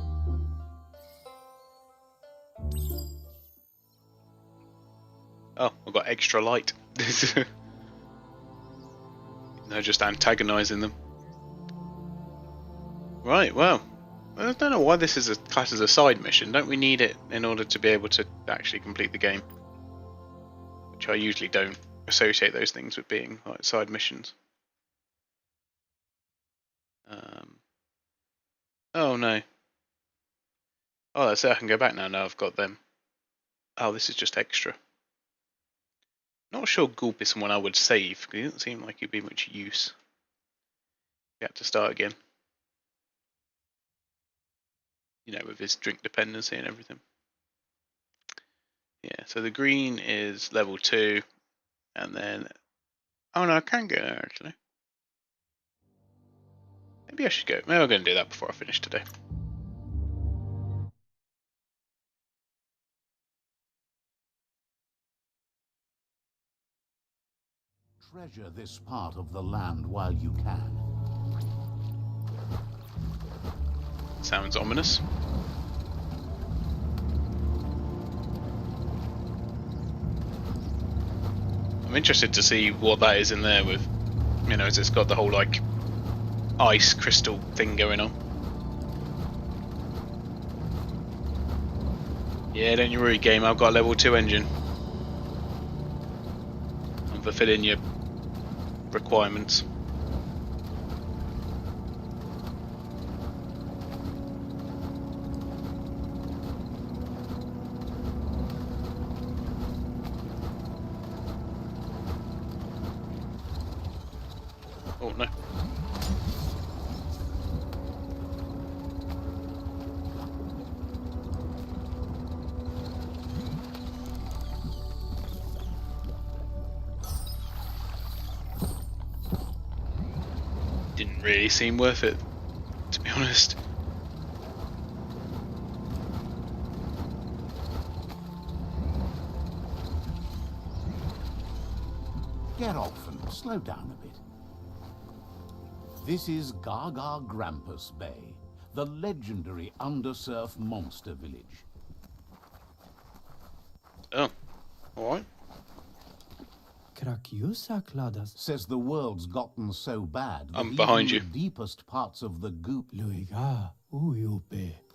Oh, I've got extra light. No, just antagonising them. Right, well. I don't know why this is a class as a side mission. Don't we need it in order to be able to actually complete the game? Which I usually don't associate those things with being like side missions. Oh no. Oh, that's it. I can go back now. Now I've got them. Oh, this is just extra. Not sure Gulp is someone I would save, because he doesn't seem like he'd be much use. We have to start again. You know, with his drink dependency and everything. Yeah, so the green is level 2, and then... Oh no, I can go there actually. Maybe I should go. Maybe I'm going to do that before I finish today. Treasure this part of the land while you can. Sounds ominous. I'm interested to see what that is in there with, you know, as it's got the whole like ice crystal thing going on. Yeah, don't you worry, game, I've got a level 2 engine. I'm fulfilling your requirements. Oh no. Didn't really seem worth it, to be honest. Get off and slow down a bit. This is Gaga Grampus Bay, the legendary undersurf monster village. Oh, alright. Says the world's gotten so bad that I'm behind even you. the deepest parts of the goop,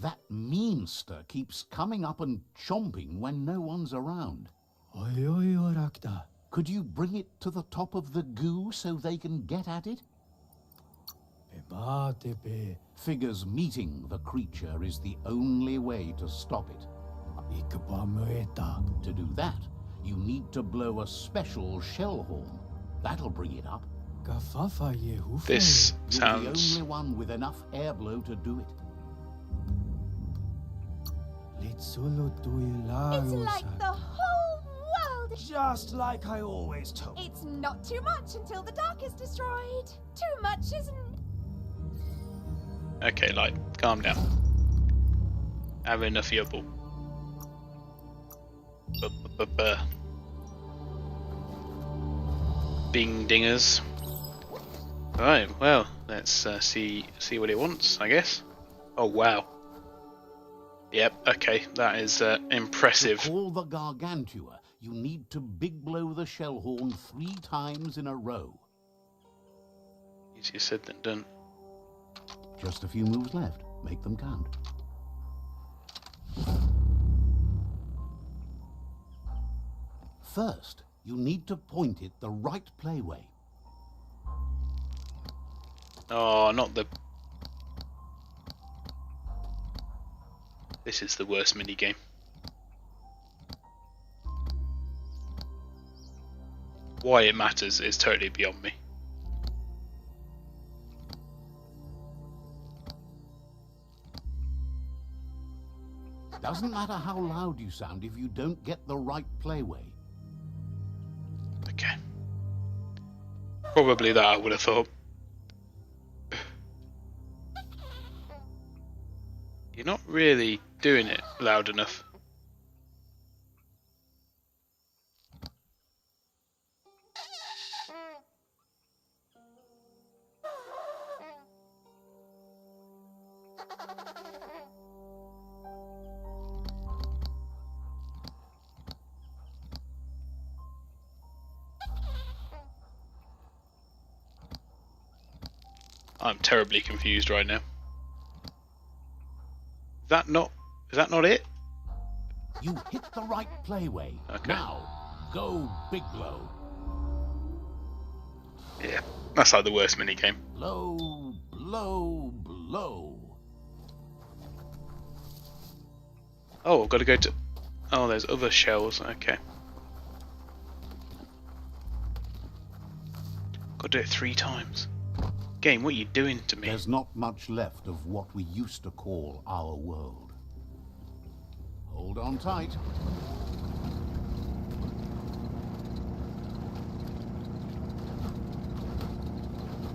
that meanster keeps coming up and chomping when no one's around. Could you bring it to the top of the goo so they can get at it? Figures meeting the creature is the only way to stop it. To do that, you need to blow a special shell horn. That'll bring it up. This You're the sounds... only one with enough air blow to do it. It's like the whole world. Just like I always told. It's not too much until the dark is destroyed. Too much isn't. Okay, Light, calm down. Have enough of your ball. Bing dingers. Right, well, let's see what it wants, I guess. Oh wow. Yep, okay, that is impressive. To call the Gargantua, you need to big blow the shell horn 3 times in a row. Easier said than done. Just a few moves left. Make them count. First, you need to point it the right playway. Oh, not the... This is the worst minigame. Why it matters is totally beyond me. Doesn't matter how loud you sound if you don't get the right playway. Okay. Probably that I would have thought. You're not really doing it loud enough. I'm terribly confused right now. Is that not it? You hit the right playway. Okay. Now, go big blow. Yeah, that's like the worst minigame. Blow, blow, blow. Oh, I've got to go to... Oh, there's other shells. Okay. Got to do it 3 times. Game, what are you doing to me? There's not much left of what we used to call our world. Hold on tight.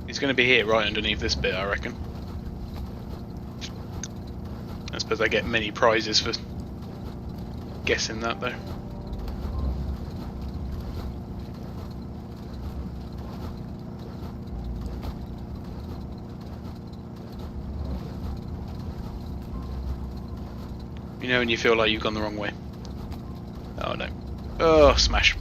He's going to be here right underneath this bit, I reckon. I suppose I get many prizes for guessing that, though. You know when you feel like you've gone the wrong way? Oh no. Oh, smash.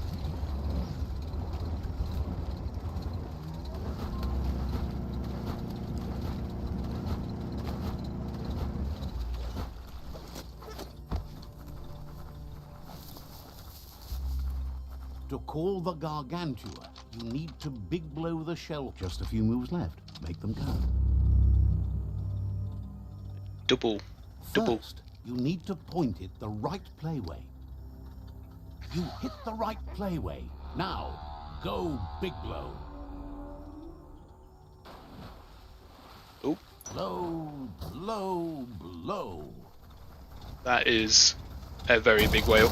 To call the Gargantua, you need to big blow the shell. Just a few moves left. Make them count. Double. First, you need to point it the right playway. You hit the right playway. Now, go big blow. Oh, Blow, blow, blow. that is a very big whale.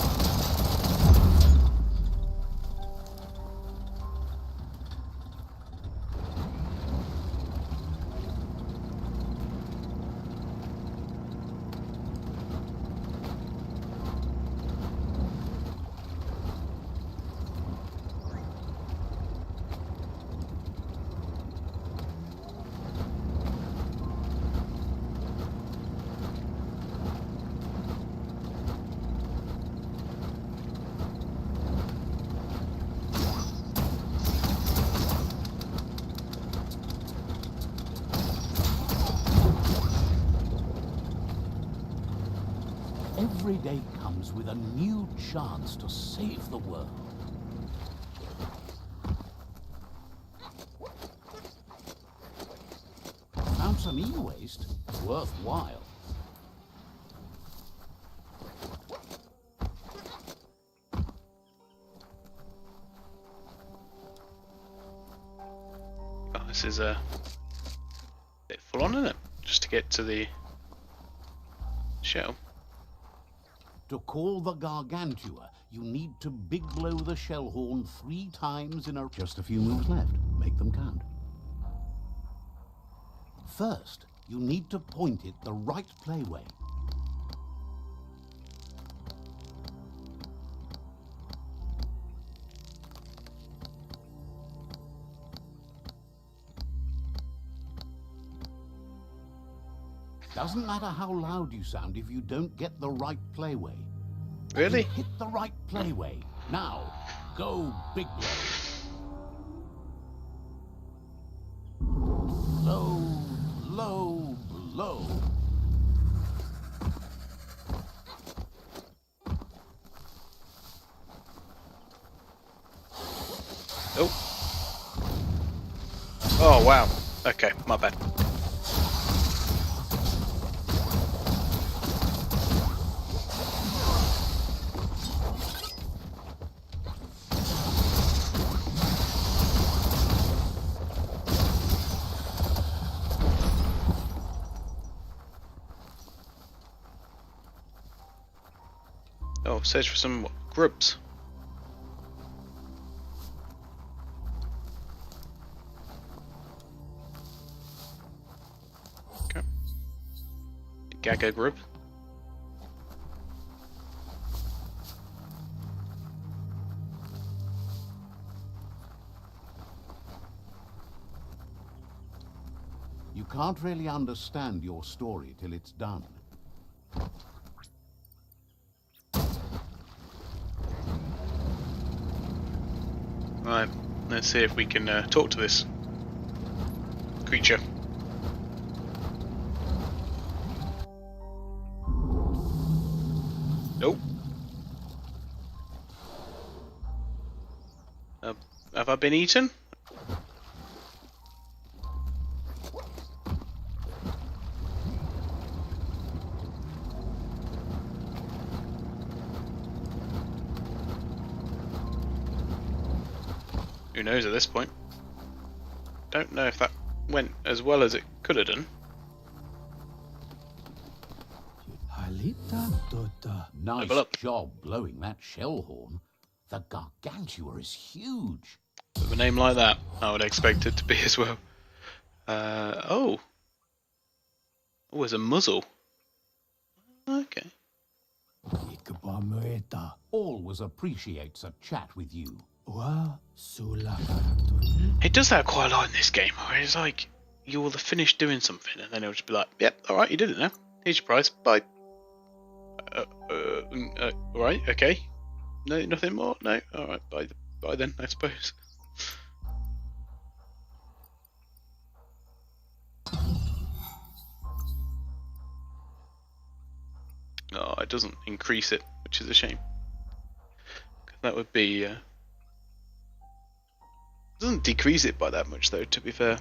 Every day comes with a new chance to save the world. Found some e-waste. Worthwhile. Well, this is a bit full on, isn't it? Just to get to the shell. To call the Gargantua, you need to big blow the shell horn 3 times in a... Just a few moves left. Make them count. First, you need to point it the right playway. Doesn't matter how loud you sound if you don't get the right playway. Really? You hit the right playway. Now, go big blow. Low, low, low. Oh. Oh, wow. Okay, my bad. Oh, search for some grubs. Okay. Gaga grub. You can't really understand your story till it's done. Right, let's see if we can talk to this creature. Nope. Have I been eaten? Who knows at this point? Don't know if that went as well as it could have done. Nice Level up. job blowing that shell horn. The Gargantua is huge. With a name like that, I would expect it to be as well. Oh, there's a muzzle. Okay. Always appreciates a chat with you. It does that quite a lot in this game, where it's like you will have finished doing something, and then it'll just be like, "Yep, all right, you did it now. Here's your prize. Bye." All right, okay. No, nothing more. No, all right. Bye then, I suppose. Oh, it doesn't increase it, which is a shame. 'Cause that would be. It doesn't decrease it by that much, though. To be fair,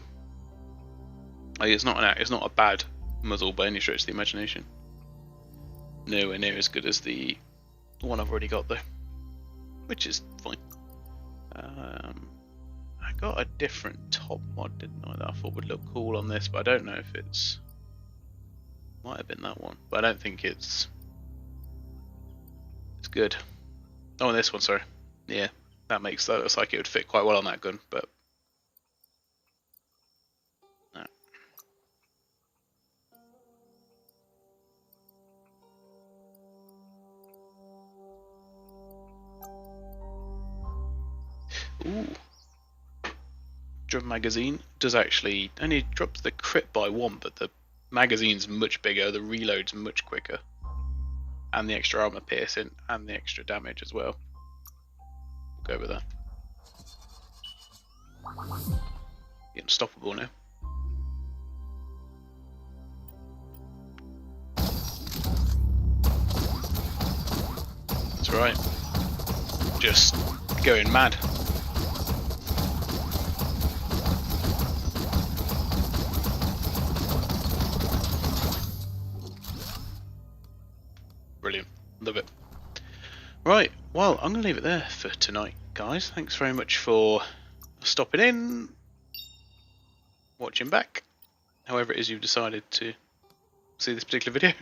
like, it's not a bad muzzle by any stretch of the imagination. Nowhere near as good as the one I've already got, though, which is fine. I got a different top mod, didn't I? That I thought would look cool on this, but I don't know if it's. Might have been that one, but I don't think it's good. Oh, and this one, sorry. Yeah, that looks like it would fit quite well on that gun, but no. Ooh. Drum magazine does actually only drops the crit by 1, but the magazine's much bigger, the reload's much quicker, and the extra armor piercing and the extra damage as well. We'll go with that. Unstoppable now. That's right. Just going mad. Brilliant. Love it. Right, well, I'm going to leave it there for tonight, guys. Thanks very much for stopping in. watching back, however it is you've decided to see this particular video.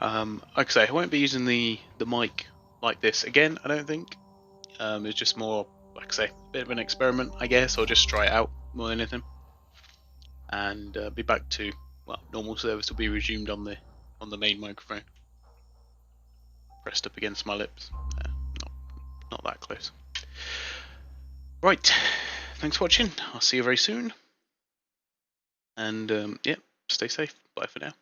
Like I say, I won't be using the mic like this again, I don't think. It's just more, like I say, a bit of an experiment, I guess, or just try it out more than anything. And be back to, well, normal service will be resumed on the main microphone, pressed up against my lips. Not that close. Right, thanks for watching. I'll see you very soon. And yeah, stay safe. Bye for now.